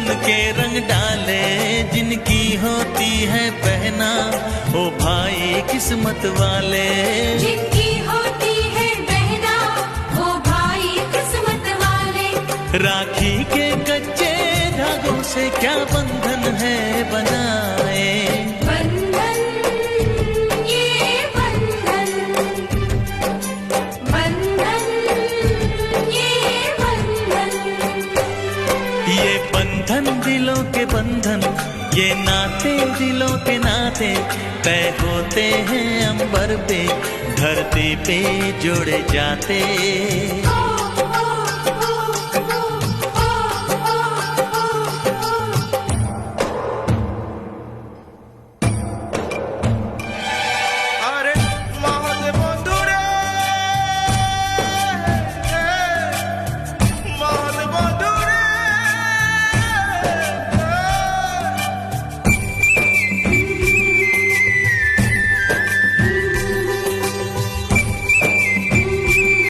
बन के रंग डाले जिनकी होती है पहना, ओ भाई किस्मत वाले। जिनकी होती है बहना, ओ भाई किस्मत वाले। राखी के कच्चे धागों से क्या बंधन है बनाए, बंधन ये बंधन, बंधन ये बंधन। ये बंधन दिलों के बंधन, ये नाते दिलों के नाते तय होते हैं अंबर पे, धरती पे जोड़े जाते।